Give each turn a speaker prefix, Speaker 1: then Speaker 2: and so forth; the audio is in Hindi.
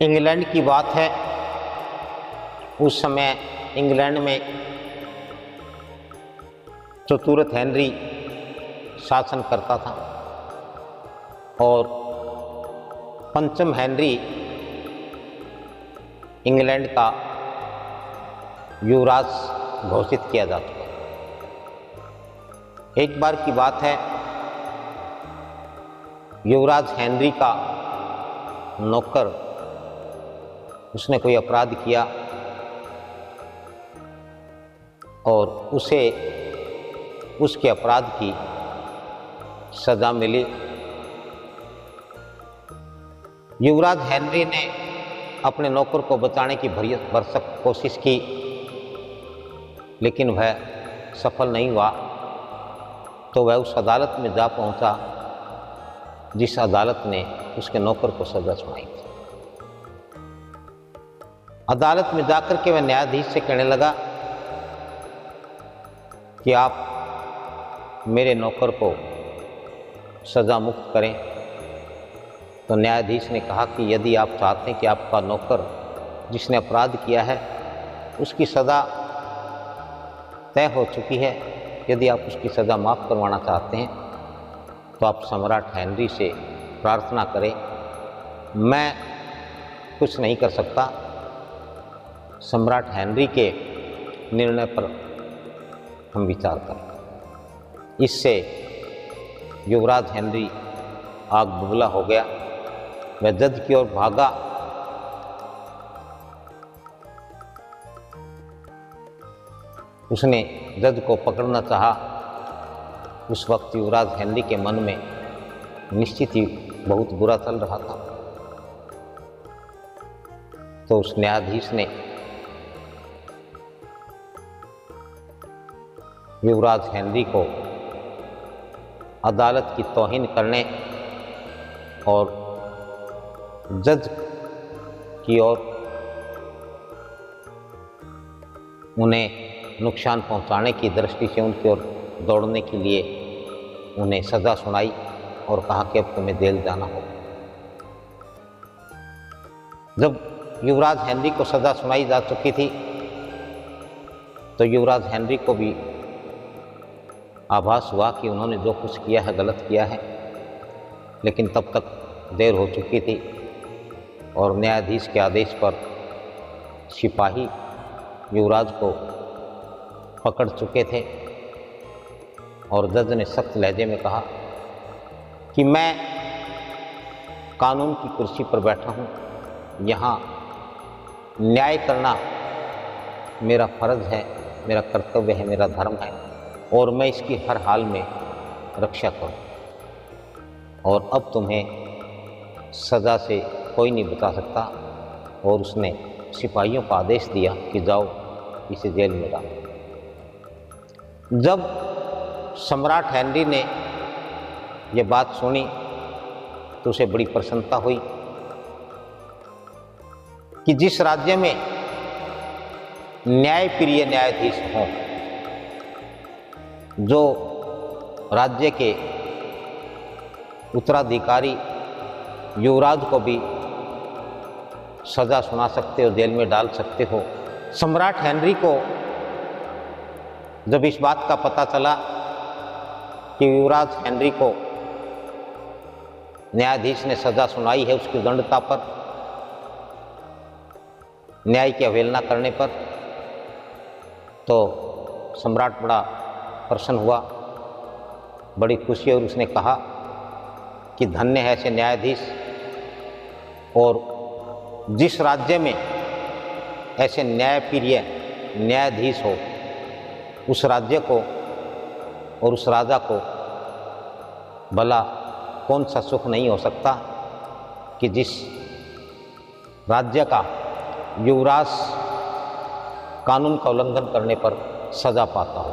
Speaker 1: इंग्लैंड की बात है। उस समय इंग्लैंड में चतुर्थ हेनरी शासन करता था और पंचम हेनरी इंग्लैंड का युवराज घोषित किया जा चुका। एक बार की बात है, युवराज हेनरी का नौकर, उसने कोई अपराध किया और उसे उसके अपराध की सजा मिली। युवराज हेनरी ने अपने नौकर को बचाने की भरसक कोशिश की, लेकिन वह सफल नहीं हुआ। तो वह उस अदालत में जा पहुंचा जिस अदालत ने उसके नौकर को सजा सुनाई थी। अदालत में जाकर के वह न्यायाधीश से कहने लगा कि आप मेरे नौकर को सजा मुक्त करें। तो न्यायाधीश ने कहा कि यदि आप चाहते हैं कि आपका नौकर जिसने अपराध किया है उसकी सज़ा तय हो चुकी है, यदि आप उसकी सज़ा माफ़ करवाना चाहते हैं तो आप सम्राट हेनरी से प्रार्थना करें, मैं कुछ नहीं कर सकता। सम्राट हेनरी के निर्णय पर हम विचार करें। इससे युवराज हेनरी आग बबूला हो गया। वह जज की ओर भागा। उसने जज को पकड़ना चाहा। उस वक्त युवराज हेनरी के मन में निश्चित ही बहुत बुरा चल रहा था। तो उस न्यायाधीश ने युवराज हेनरी को अदालत की तौहीन करने और जज की ओर उन्हें नुकसान पहुंचाने की दृष्टि से उनकी ओर दौड़ने के लिए उन्हें सज़ा सुनाई और कहा कि अब तुम्हें जेल जाना होगा। जब युवराज हेनरी को सज़ा सुनाई जा चुकी थी तो युवराज हेनरी को भी आभास हुआ कि उन्होंने जो कुछ किया है गलत किया है, लेकिन तब तक देर हो चुकी थी और न्यायाधीश के आदेश पर सिपाही युवराज को पकड़ चुके थे और जज ने सख्त लहजे में कहा कि मैं कानून की कुर्सी पर बैठा हूँ, यहाँ न्याय करना मेरा फर्ज है, मेरा कर्तव्य है, मेरा धर्म है और मैं इसकी हर हाल में रक्षा करूँ और अब तुम्हें सज़ा से कोई नहीं बचा सकता। और उसने सिपाहियों को आदेश दिया कि जाओ इसे जेल में डालो। जब सम्राट हेनरी ने यह बात सुनी तो उसे बड़ी प्रसन्नता हुई कि जिस राज्य में न्यायप्रिय न्यायाधीश हों, जो राज्य के उत्तराधिकारी युवराज को भी सज़ा सुना सकते हो, जेल में डाल सकते हो। सम्राट हेनरी को जब इस बात का पता चला कि युवराज हेनरी को न्यायाधीश ने सज़ा सुनाई है उसकी दंडता पर, न्याय की अवहेलना करने पर, तो सम्राट बड़ा प्रसन्न हुआ, बड़ी खुशी। और उसने कहा कि धन्य है ऐसे न्यायाधीश, और जिस राज्य में ऐसे न्यायप्रिय न्यायाधीश हो उस राज्य को और उस राजा को भला कौन सा सुख नहीं हो सकता कि जिस राज्य का युवराज कानून का उल्लंघन करने पर सजा पाता हो।